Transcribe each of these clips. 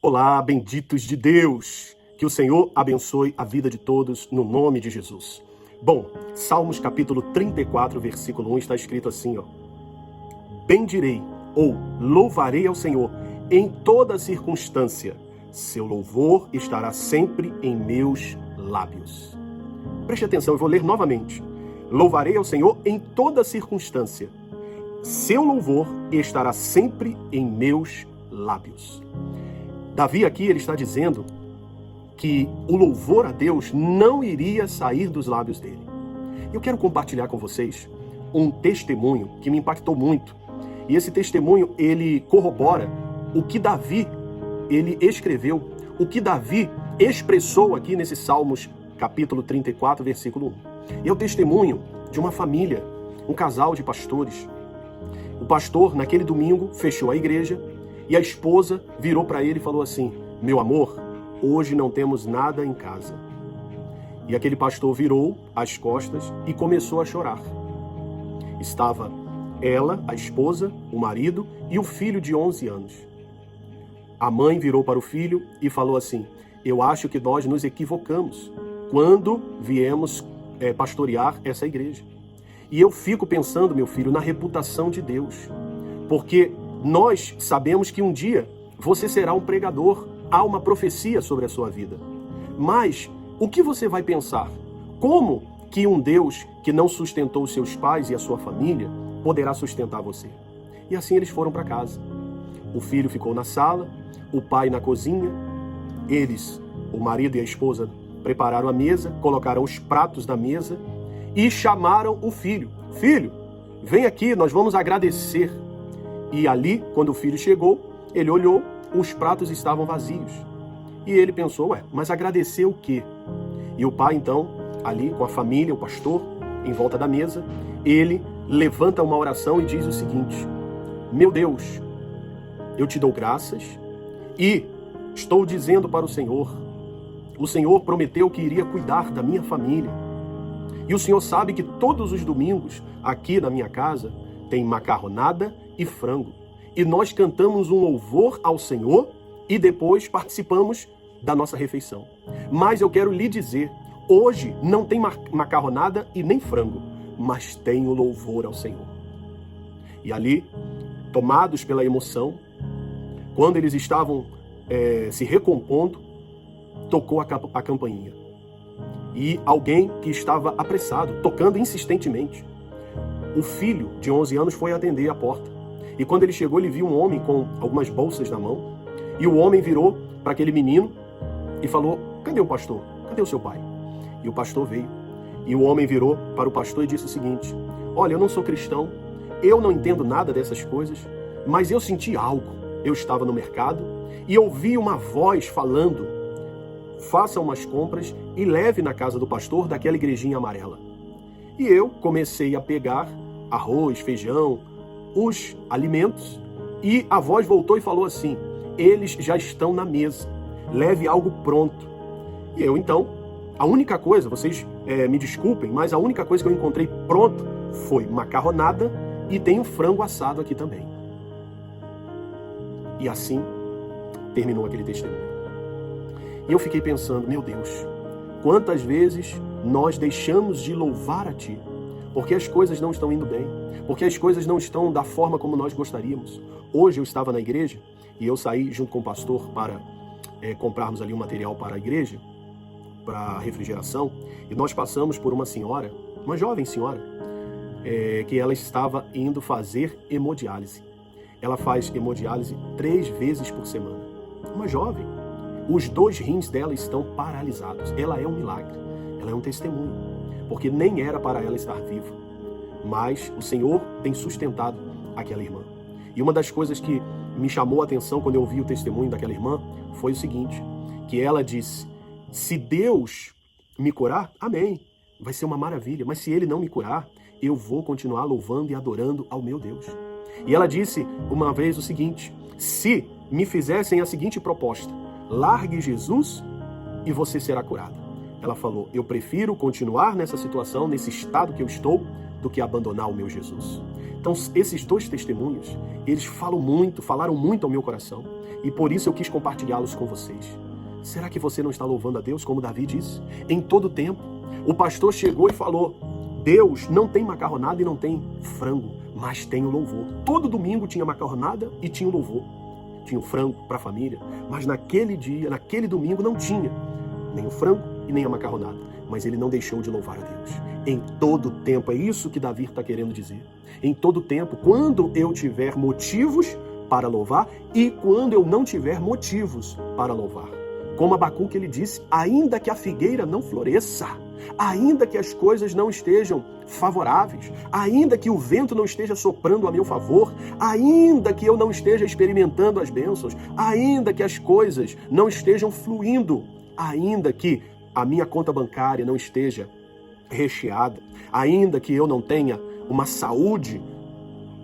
Olá, benditos de Deus! Que o Senhor abençoe a vida de todos no nome de Jesus. Bom, Salmos capítulo 34, versículo 1 está escrito assim, ó. Bendirei ou louvarei ao Senhor em toda circunstância. Seu louvor estará sempre em meus lábios. Preste atenção, eu vou ler novamente. Louvarei ao Senhor em toda circunstância. Seu louvor estará sempre em meus lábios. Davi aqui ele está dizendo que o louvor a Deus não iria sair dos lábios dele. Eu quero compartilhar com vocês um testemunho que me impactou muito. E esse testemunho, ele corrobora o que Davi, ele escreveu, o que Davi expressou aqui nesse Salmos capítulo 34, versículo 1. E é o testemunho de uma família, um casal de pastores. O pastor, naquele domingo, fechou a igreja e a esposa virou para ele e falou assim: meu amor, hoje não temos nada em casa. E aquele pastor virou as costas e começou a chorar. Estava ela, a esposa, o marido e o filho de 11 anos. A mãe virou para o filho e falou assim: eu acho que nós nos equivocamos quando viemos pastorear essa igreja. E eu fico pensando, meu filho, na reputação de Deus. Porque nós sabemos que um dia você será um pregador, há uma profecia sobre a sua vida. Mas o que você vai pensar? Como que um Deus que não sustentou os seus pais e a sua família poderá sustentar você? E assim eles foram para casa. O filho ficou na sala, o pai na cozinha. Eles, o marido e a esposa, prepararam a mesa, colocaram os pratos na mesa e chamaram o filho. Filho, vem aqui, nós vamos agradecer. E ali, quando o filho chegou, ele olhou, os pratos estavam vazios. E ele pensou, mas agradecer o quê? E o pai, então, ali com a família, o pastor, em volta da mesa, ele levanta uma oração e diz o seguinte: meu Deus, eu te dou graças e estou dizendo para o Senhor prometeu que iria cuidar da minha família. E o Senhor sabe que todos os domingos, aqui na minha casa, tem macarronada e frango. E nós cantamos um louvor ao Senhor e depois participamos da nossa refeição. Mas eu quero lhe dizer, hoje não tem macarronada e nem frango, mas tem o louvor ao Senhor. E ali, tomados pela emoção, quando eles estavam se recompondo, tocou a campainha. E alguém que estava apressado, tocando insistentemente. O filho de 11 anos foi atender a porta. E quando ele chegou, ele viu um homem com algumas bolsas na mão. E o homem virou para aquele menino e falou: cadê o pastor? Cadê o seu pai? E o pastor veio. E o homem virou para o pastor e disse o seguinte: olha, eu não sou cristão, eu não entendo nada dessas coisas, mas eu senti algo. Eu estava no mercado e ouvi uma voz falando: faça umas compras e leve na casa do pastor daquela igrejinha amarela. E eu comecei a pegar arroz, feijão, os alimentos, e a voz voltou e falou assim: eles já estão na mesa, leve algo pronto. E eu então, a única coisa, vocês me desculpem, mas a única coisa que eu encontrei pronto foi macarronada e tem um frango assado aqui também. E assim terminou aquele testemunho. E eu fiquei pensando, meu Deus, quantas vezes nós deixamos de louvar a Ti, porque as coisas não estão indo bem, porque as coisas não estão da forma como nós gostaríamos. Hoje eu estava na igreja e eu saí junto com o pastor para comprarmos ali um material para a igreja, para refrigeração, e nós passamos por uma senhora, uma jovem senhora, que ela estava indo fazer hemodiálise. Ela faz hemodiálise 3 vezes por semana. Uma jovem. Os 2 rins dela estão paralisados. Ela é um milagre. Ela é um testemunho. Porque nem era para ela estar viva. Mas o Senhor tem sustentado aquela irmã. E uma das coisas que me chamou a atenção quando eu ouvi o testemunho daquela irmã foi o seguinte, que ela disse: se Deus me curar, amém, vai ser uma maravilha. Mas se Ele não me curar, eu vou continuar louvando e adorando ao meu Deus. E ela disse uma vez o seguinte: se me fizessem a seguinte proposta, largue Jesus e você será curado. Ela falou: eu prefiro continuar nessa situação, nesse estado que eu estou, do que abandonar o meu Jesus. Então, esses 2 testemunhos, eles falaram muito ao meu coração. E por isso eu quis compartilhá-los com vocês. Será que você não está louvando a Deus, como Davi disse? Em todo tempo. O pastor chegou e falou: Deus não tem macarronada e não tem frango, mas tem o louvor. Todo domingo tinha macarronada e tinha o louvor. Tinha o frango para a família, mas naquele dia, naquele domingo não tinha nem o frango e nem a macarronada. Mas ele não deixou de louvar a Deus. Em todo tempo, é isso que Davi está querendo dizer. Em todo tempo, quando eu tiver motivos para louvar e quando eu não tiver motivos para louvar. Como Abacuque ele disse, ainda que a figueira não floresça, ainda que as coisas não estejam favoráveis, ainda que o vento não esteja soprando a meu favor, ainda que eu não esteja experimentando as bênçãos, ainda que as coisas não estejam fluindo, ainda que a minha conta bancária não esteja recheada, ainda que eu não tenha uma saúde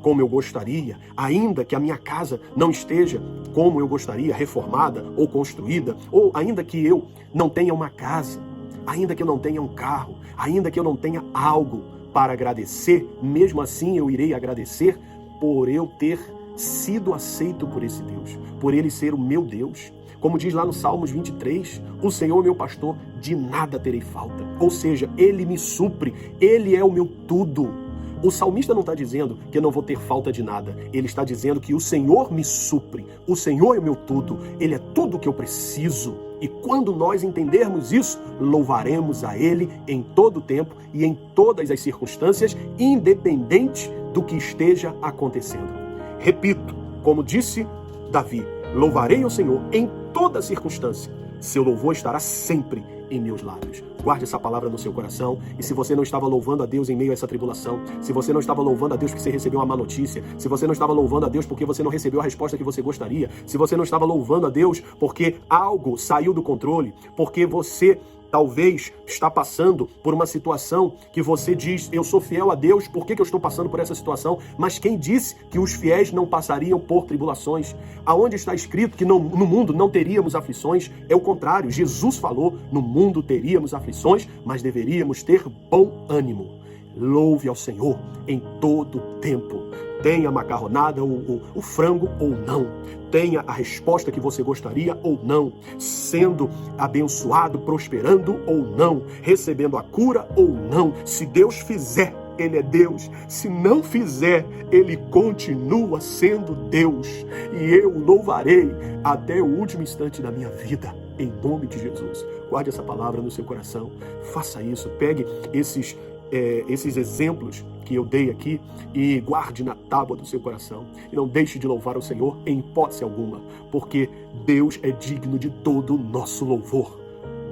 como eu gostaria, ainda que a minha casa não esteja como eu gostaria, reformada ou construída, ou ainda que eu não tenha uma casa, ainda que eu não tenha um carro, ainda que eu não tenha algo para agradecer, mesmo assim eu irei agradecer por eu ter sido aceito por esse Deus, por Ele ser o meu Deus. Como diz lá no Salmos 23, o Senhor meu pastor, de nada terei falta. Ou seja, Ele me supre, Ele é o meu tudo. O salmista não está dizendo que eu não vou ter falta de nada. Ele está dizendo que o Senhor me supre. O Senhor é o meu tudo. Ele é tudo o que eu preciso. E quando nós entendermos isso, louvaremos a Ele em todo o tempo e em todas as circunstâncias, independente do que esteja acontecendo. Repito, como disse Davi, louvarei ao Senhor em toda circunstância. Seu louvor estará sempre em meus lábios. Guarde essa palavra no seu coração. E se você não estava louvando a Deus em meio a essa tribulação, se você não estava louvando a Deus porque você recebeu uma má notícia, se você não estava louvando a Deus porque você não recebeu a resposta que você gostaria, se você não estava louvando a Deus porque algo saiu do controle, porque você talvez está passando por uma situação que você diz, eu sou fiel a Deus, por que eu estou passando por essa situação? Mas quem disse que os fiéis não passariam por tribulações? Aonde está escrito que no mundo não teríamos aflições? É o contrário, Jesus falou, no mundo teríamos aflições, mas deveríamos ter bom ânimo. Louve ao Senhor em todo tempo. Tenha macarronada, o frango ou não. Tenha a resposta que você gostaria ou não. Sendo abençoado, prosperando ou não. Recebendo a cura ou não. Se Deus fizer, Ele é Deus. Se não fizer, Ele continua sendo Deus. E eu louvarei até o último instante da minha vida. Em nome de Jesus. Guarde essa palavra no seu coração. Faça isso. Pegue esses exemplos que eu dei aqui e guarde na tábua do seu coração. E não deixe de louvar o Senhor em hipótese alguma, porque Deus é digno de todo o nosso louvor.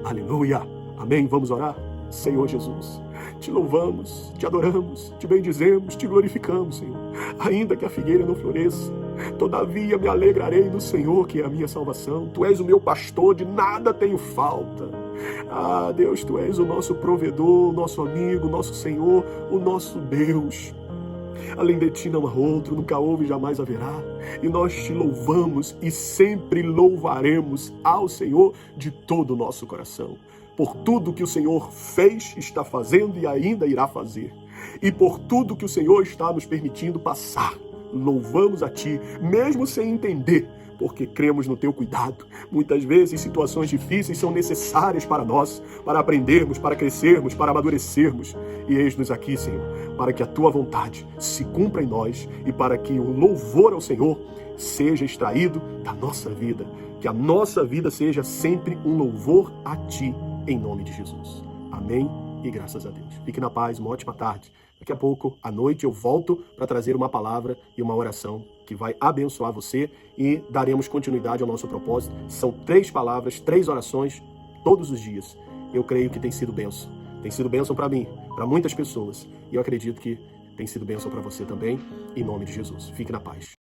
Aleluia! Amém? Vamos orar? Senhor Jesus, te louvamos, te adoramos, te bendizemos, te glorificamos, Senhor. Ainda que a figueira não floresça, todavia me alegrarei no Senhor, que é a minha salvação. Tu és o meu pastor, de nada tenho falta. Ah, Deus, Tu és o nosso provedor, o nosso amigo, o nosso Senhor, o nosso Deus. Além de Ti não há outro, nunca houve e jamais haverá. E nós Te louvamos e sempre louvaremos ao Senhor de todo o nosso coração. Por tudo que o Senhor fez, está fazendo e ainda irá fazer. E por tudo que o Senhor está nos permitindo passar. Louvamos a Ti, mesmo sem entender, porque cremos no Teu cuidado. Muitas vezes situações difíceis são necessárias para nós, para aprendermos, para crescermos, para amadurecermos. E eis-nos aqui, Senhor, para que a Tua vontade se cumpra em nós e para que o louvor ao Senhor seja extraído da nossa vida. Que a nossa vida seja sempre um louvor a Ti, em nome de Jesus. Amém e graças a Deus. Fique na paz, uma ótima tarde. Daqui a pouco, à noite, eu volto para trazer uma palavra e uma oração que vai abençoar você e daremos continuidade ao nosso propósito. São 3 palavras, 3 orações todos os dias. Eu creio que tem sido bênção. Tem sido bênção para mim, para muitas pessoas. E eu acredito que tem sido bênção para você também, em nome de Jesus. Fique na paz.